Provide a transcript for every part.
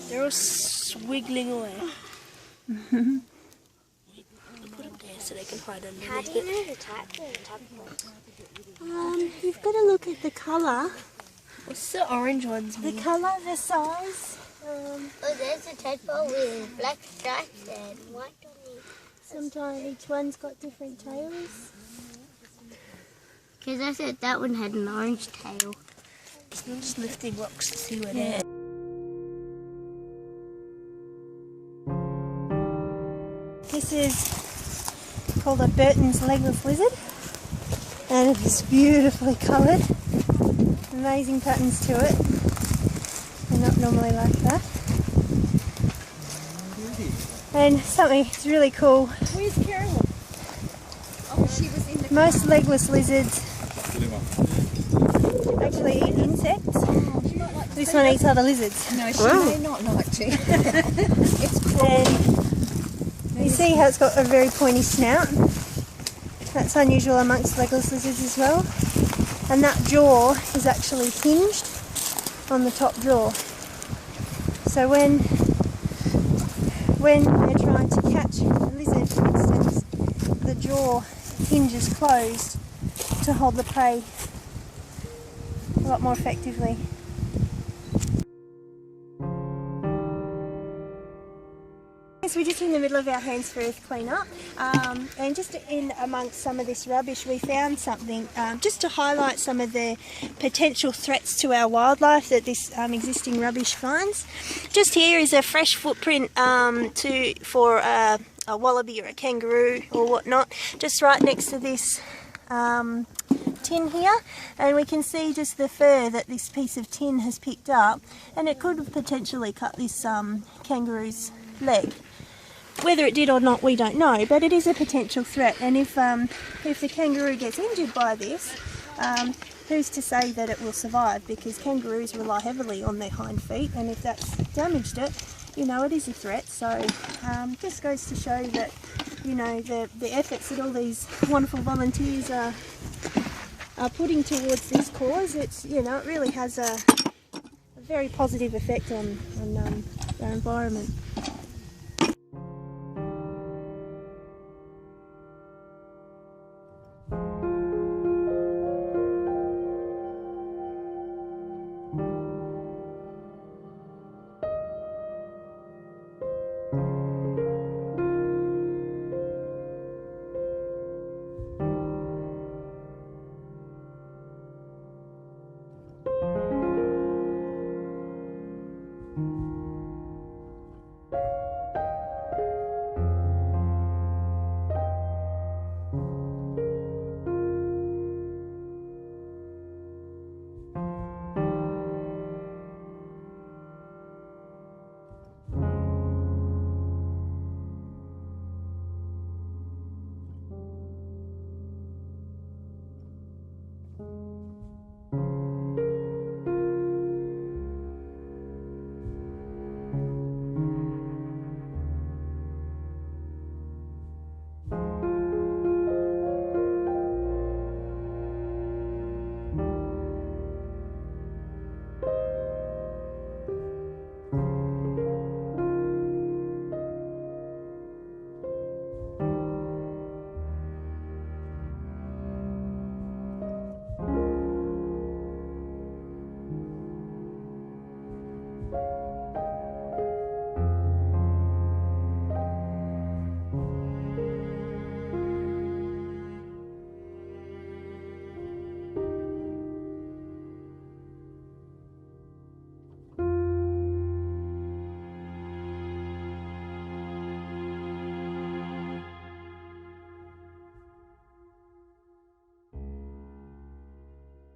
They're all swiggling away. Put them there so they can hide underneath. How do you know the type You've got to look at the colour. What's the orange ones The mean? colour, the size. Oh, there's a tadpole with black stripes and white on it. Sometimes each one's got different tails. Because I said that one had an orange tail. I'm just lifting rocks to see where they're at. This is called a Burton's legless lizard, and it is beautifully coloured. Amazing patterns to it. They're not normally like that. And something that's really cool. Where's Carolyn? Oh, she was in the Most legless lizards actually eat insects. This one eats other lizards. No, she may not like to. It's And you see how it's got a very pointy snout? That's unusual amongst legless lizards as well. And that jaw is actually hinged on the top jaw. So when they're trying to catch a lizard, for instance, the jaw hinges closed to hold the prey a lot more effectively. So we're just in the middle of our Hands for Earth clean-up, and just in amongst some of this rubbish we found something just to highlight some of the potential threats to our wildlife that this existing rubbish finds. Just here is a fresh footprint for a wallaby or a kangaroo or whatnot, just right next to this tin here, and we can see just the fur that this piece of tin has picked up, and it could have potentially cut this kangaroo's leg. Whether it did or not, we don't know, but it is a potential threat. And if the kangaroo gets injured by this, who's to say that it will survive? Because kangaroos rely heavily on their hind feet, and if that's damaged it, you know, it is a threat. So just goes to show that, you know, the efforts that all these wonderful volunteers are putting towards this cause, it's, you know, it really has a very positive effect on our environment.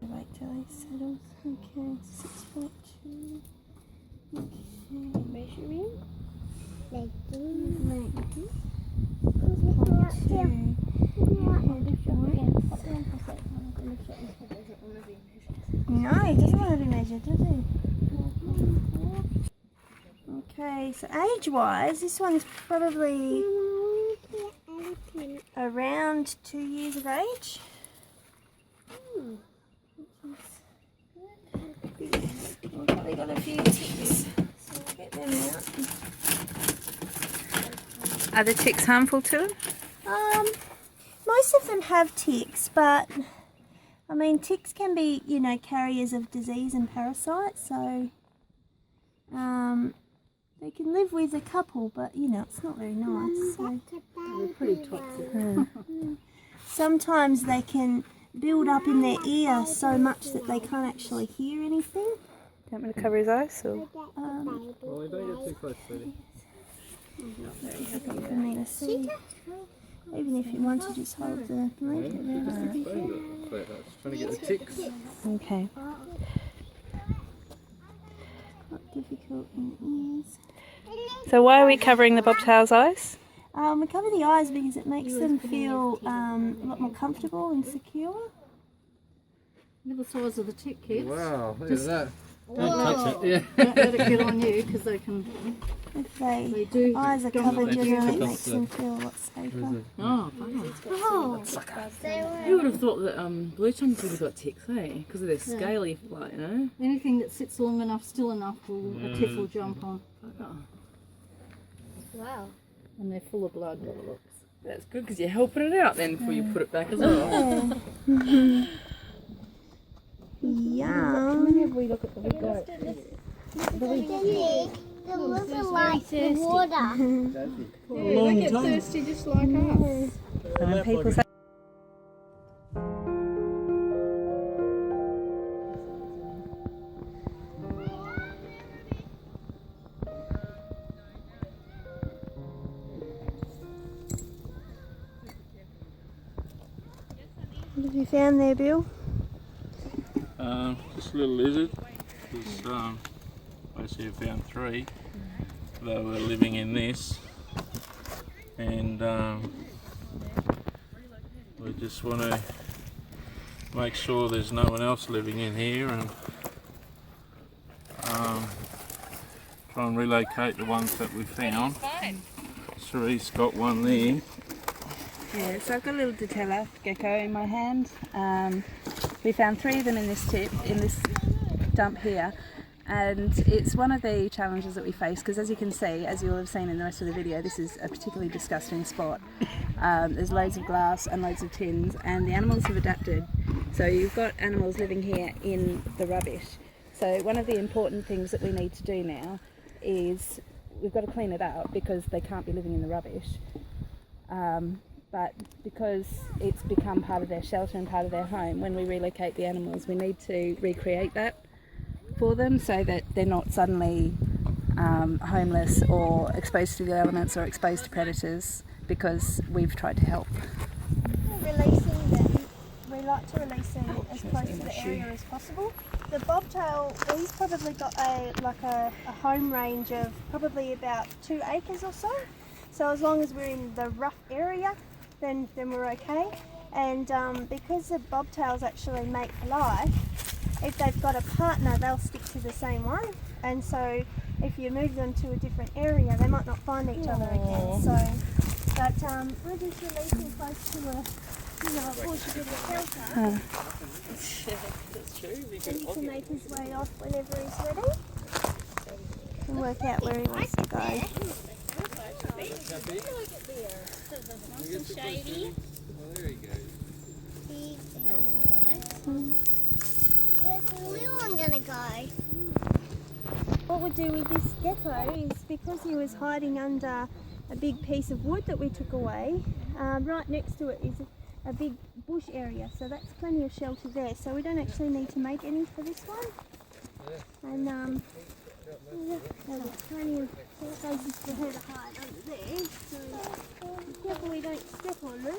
Wait till he settles. Okay, 6.2. Okay. Measuring. Like this. Like this. Look out there. Look out there. No, he doesn't want to be measured, does he? Okay, so age-wise, this one's probably around 2 years of age. We've probably got a few ticks, so we'll get them out. Are the ticks harmful to them? Most of them have ticks, but I mean, ticks can be, you know, carriers of disease and parasites, so they can live with a couple, but you know, it's not very nice. So. They're pretty toxic. Sometimes they can build up in their ear so much that they can't actually hear anything. Do you want me to cover his eyes? Or? Well, don't get too close, sweetie. Very happy for me to see. Even if you want to just hold the blanket there. That's trying to get the ticks. Okay. Not difficult in ears. So why are we covering the bobtail's eyes? We cover the eyes because it makes them feel a lot more comfortable and secure. Look at the size of the tick, kids. Wow, look at that. Don't touch it. Yeah. Don't let it get on you because they can. If they do. eyes are covered, generally it makes them feel a lot safer. Oh, You would have thought that blue tongues would have got ticks, eh? Because of their scaly, like, you know. anything that sits long enough, still enough, a tick will jump on. Wow. And they're full of blood. That's good because you're helping it out then before you put it back as well. Yum. Have we look at the big goat? They look like the water. They get thirsty just like us. And when people say What have you found there, Bill? Just a little lizard. Basically I found 3. They were living in this, and we just want to make sure there's no one else living in here, and try and relocate the ones that we found. Cherie's got one there. Yeah, so I've got a little Datella gecko in my hand. We found 3 of them in this dump here, and it's one of the challenges that we face because, as you can see, as you'll have seen in the rest of the video, this is a particularly disgusting spot. There's loads of glass and loads of tins, and the animals have adapted. So you've got animals living here in the rubbish. So one of the important things that we need to do now is we've got to clean it up because they can't be living in the rubbish. But because it's become part of their shelter and part of their home, when we relocate the animals, we need to recreate that for them so that they're not suddenly homeless or exposed to the elements or exposed to predators because we've tried to help. Releasing them, we like to release them as close to the area as possible. The bobtail, he's probably got a home range of probably about 2 acres or so. So as long as we're in the rough area, then we're okay. And because the bobtails actually mate for life, if they've got a partner, they'll stick to the same one. And so if you move them to a different area, they might not find each other again. So, but we're just releasing close to a bush, a bit of shelter. That's true. And he can make his way off whenever he's ready. And work out where he wants to go. Shady. Well, there he goes. Where's the blue one gonna go? What we'll do with this gecko is, because he was hiding under a big piece of wood that we took away, right next to it is a big bush area, so that's plenty of shelter there, so we don't actually need to make any for this one. And there's plenty of places for her to hide under there, so be careful we don't step on her.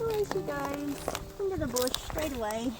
Away she goes, into the bush straight away.